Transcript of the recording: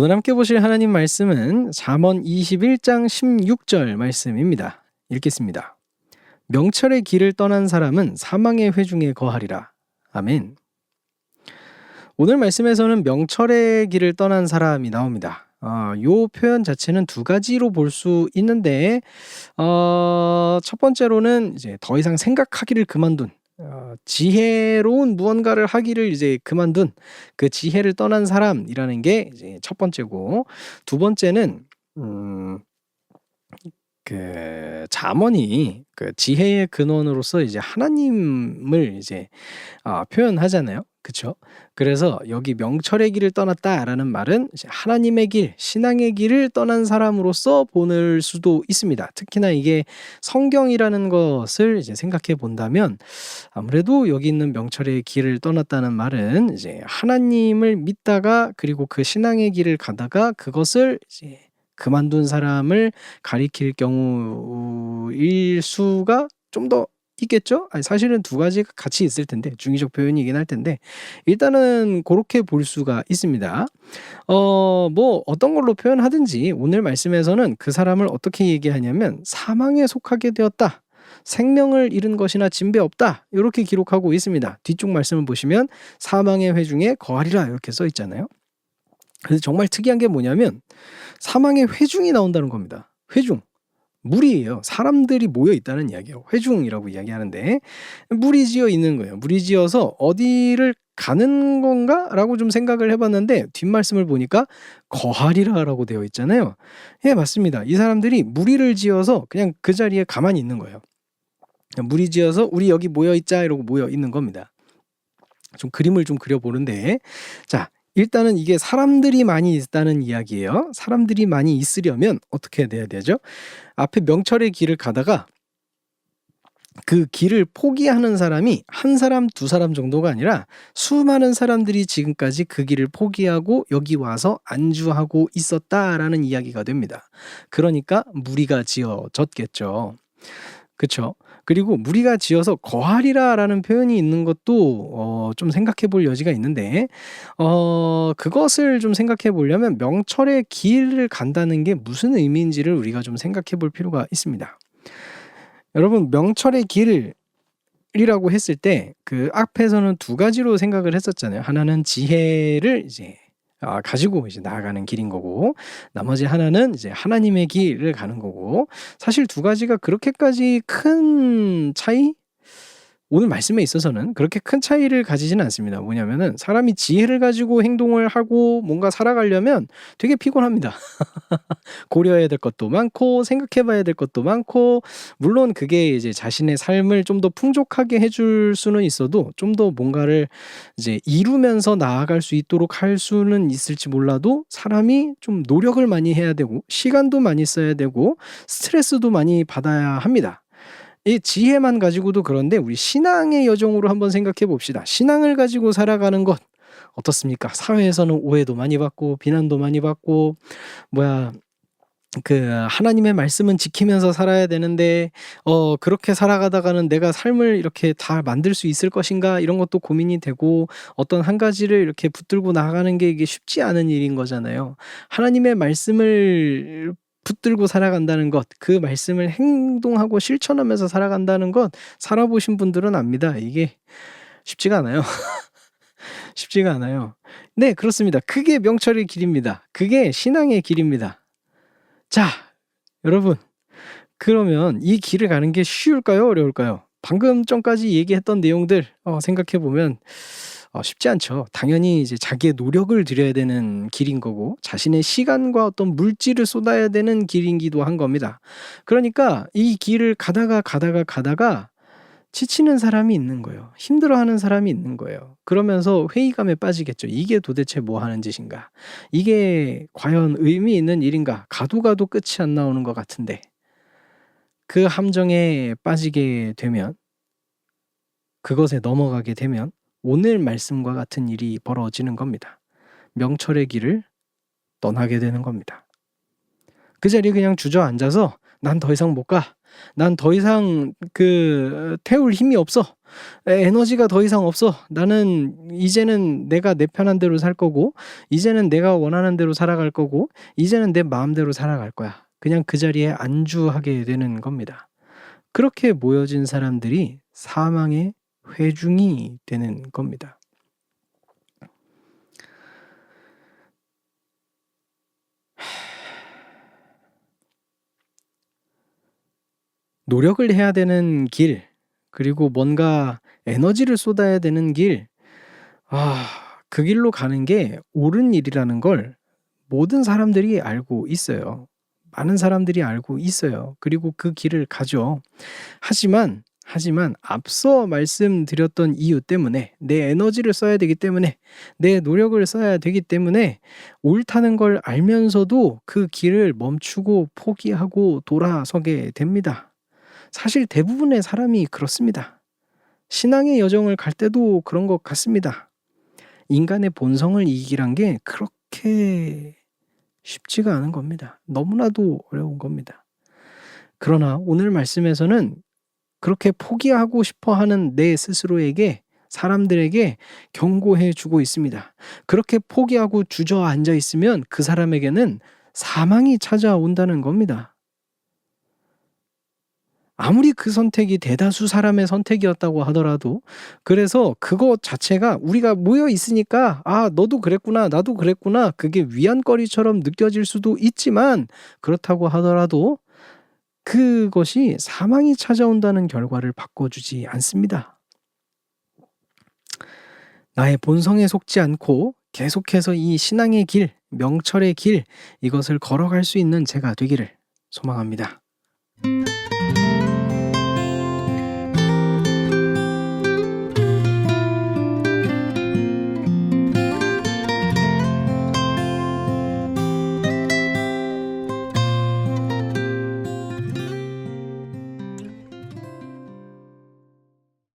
오늘 함께 보실 하나님 말씀은 잠언 21장 16절 말씀입니다. 읽겠습니다. 명철의 길을 떠난 사람은 사망의 회중에 거하리라. 아멘. 오늘 말씀에서는 명철의 길을 떠난 사람이 나옵니다. 요 표현 자체는 두 가지로 볼 수 있는데, 첫 번째로는 이제 더 이상 생각하기를 그만둔, 지혜로운 무언가를 하기를 이제 그만둔 그 지혜를 떠난 사람이라는 게 이제 첫 번째고, 두 번째는 그 잠언이 그 지혜의 근원으로서 이제 하나님을 이제 표현하잖아요. 그쵸? 그래서 여기 명철의 길을 떠났다라는 말은 이제 하나님의 길, 신앙의 길을 떠난 사람으로서 보는 수도 있습니다. 특히나 이게 성경이라는 것을 이제 생각해 본다면 아무래도 여기 있는 명철의 길을 떠났다는 말은 이제 하나님을 믿다가 그리고 그 신앙의 길을 가다가 그것을 이제 그만둔 사람을 가리킬 경우일 수가 좀 더 있겠죠? 사실은 두 가지가 같이 있을 텐데 중의적 표현이긴 할 텐데 일단은 그렇게 볼 수가 있습니다. 뭐 어떤 걸로 표현하든지 오늘 말씀에서는 그 사람을 어떻게 얘기하냐면 사망에 속하게 되었다. 생명을 잃은 것이나 진배 없다. 이렇게 기록하고 있습니다. 뒤쪽 말씀을 보시면 사망의 회중에 거하리라 이렇게 써 있잖아요. 그래서 정말 특이한 게 뭐냐면 사망의 회중이 나온다는 겁니다. 회중. 무리예요. 사람들이 모여 있다는 이야기예요. 회중이라고 이야기하는데 무리지어 있는 거예요. 무리지어서 어디를 가는 건가라고 좀 생각을 해봤는데 뒷말씀을 보니까 거하리라라고 되어 있잖아요. 예, 맞습니다. 이 사람들이 무리를 지어서 그냥 그 자리에 가만히 있는 거예요. 무리지어서 우리 여기 모여 있자 이러고 모여 있는 겁니다. 좀 그림을 좀 그려보는데, 자, 일단은 이게 사람들이 많이 있다는 이야기예요. 사람들이 많이 있으려면 어떻게 돼야 되죠? 앞에 명철의 길을 가다가 그 길을 포기하는 사람이 한 사람, 두 사람 정도가 아니라 수많은 사람들이 지금까지 그 길을 포기하고 여기 와서 안주하고 있었다라는 이야기가 됩니다. 그러니까 무리가 지어졌겠죠. 그쵸? 그리고 무리가 지어서 거하리라라는 표현이 있는 것도 좀 생각해 볼 여지가 있는데 그것을 좀 생각해 보려면 명철의 길을 간다는 게 무슨 의미인지를 우리가 좀 생각해 볼 필요가 있습니다. 여러분, 명철의 길이라고 했을 때 그 앞에서는 두 가지로 생각을 했었잖아요. 하나는 지혜를 이제 가지고 이제 나아가는 길인 거고, 나머지 하나는 이제 하나님의 길을 가는 거고, 사실 두 가지가 그렇게까지 큰 차이? 오늘 말씀에 있어서는 그렇게 큰 차이를 가지지는 않습니다. 뭐냐면은 사람이 지혜를 가지고 행동을 하고 뭔가 살아가려면 되게 피곤합니다. 고려해야 될 것도 많고 생각해 봐야 될 것도 많고, 물론 그게 이제 자신의 삶을 좀 더 풍족하게 해줄 수는 있어도 좀 더 뭔가를 이제 이루면서 나아갈 수 있도록 할 수는 있을지 몰라도 사람이 좀 노력을 많이 해야 되고 시간도 많이 써야 되고 스트레스도 많이 받아야 합니다. 이 지혜만 가지고도 그런데 우리 신앙의 여정으로 한번 생각해 봅시다. 신앙을 가지고 살아가는 것 어떻습니까? 사회에서는 오해도 많이 받고 비난도 많이 받고 그 하나님의 말씀은 지키면서 살아야 되는데 그렇게 살아가다가는 내가 삶을 이렇게 다 만들 수 있을 것인가 이런 것도 고민이 되고, 어떤 한 가지를 이렇게 붙들고 나가는 게 이게 쉽지 않은 일인 거잖아요. 하나님의 말씀을 붙들고 살아간다는 것, 그 말씀을 행동하고 실천하면서 살아간다는 것, 살아보신 분들은 압니다. 이게 쉽지가 않아요. 쉽지가 않아요. 네, 그렇습니다. 그게 명철의 길입니다. 그게 신앙의 길입니다. 자, 여러분, 그러면 이 길을 가는 게 쉬울까요? 어려울까요? 방금 전까지 얘기했던 내용들 생각해 보면 쉽지 않죠. 당연히 이제 자기의 노력을 들여야 되는 길인 거고 자신의 시간과 어떤 물질을 쏟아야 되는 길이기도 한 겁니다. 그러니까 이 길을 가다가 지치는 사람이 있는 거예요. 힘들어하는 사람이 있는 거예요. 그러면서 회의감에 빠지겠죠. 이게 도대체 뭐 하는 짓인가? 이게 과연 의미 있는 일인가? 가도 끝이 안 나오는 것 같은데. 그 함정에 빠지게 되면, 그것에 넘어가게 되면 오늘 말씀과 같은 일이 벌어지는 겁니다. 명철의 길을 떠나게 되는 겁니다. 그 자리에 그냥 주저앉아서 난 더 이상 못 가. 난 더 이상 태울 힘이 없어. 에너지가 더 이상 없어. 나는 이제는 내가 내 편한 대로 살 거고 이제는 내가 원하는 대로 살아갈 거고 이제는 내 마음대로 살아갈 거야. 그냥 그 자리에 안주하게 되는 겁니다. 그렇게 모여진 사람들이 사망의 회중이 되는 겁니다. 노력을 해야 되는 길, 그리고 뭔가 에너지를 쏟아야 되는 길, 그 길로 가는 게 옳은 일이라는 걸 모든 사람들이 알고 있어요. 많은 사람들이 알고 있어요. 그리고 그 길을 가죠. 하지만 앞서 말씀드렸던 이유 때문에 내 에너지를 써야 되기 때문에 내 노력을 써야 되기 때문에 옳다는 걸 알면서도 그 길을 멈추고 포기하고 돌아서게 됩니다. 사실 대부분의 사람이 그렇습니다. 신앙의 여정을 갈 때도 그런 것 같습니다. 인간의 본성을 이기란 게 그렇게 쉽지가 않은 겁니다. 너무나도 어려운 겁니다. 그러나 오늘 말씀에서는 그렇게 포기하고 싶어 하는 내 스스로에게, 사람들에게 경고해 주고 있습니다. 그렇게 포기하고 주저앉아 있으면 그 사람에게는 사망이 찾아온다는 겁니다. 아무리 그 선택이 대다수 사람의 선택이었다고 하더라도, 그래서 그것 자체가 우리가 모여 있으니까 '아 너도 그랬구나. 나도 그랬구나.' 그게 위안거리처럼 느껴질 수도 있지만, 그렇다고 하더라도 그것이 사망이 찾아온다는 결과를 바꿔주지 않습니다. 나의 본성에 속지 않고 계속해서 이 신앙의 길, 명철의 길, 이것을 걸어갈 수 있는 제가 되기를 소망합니다.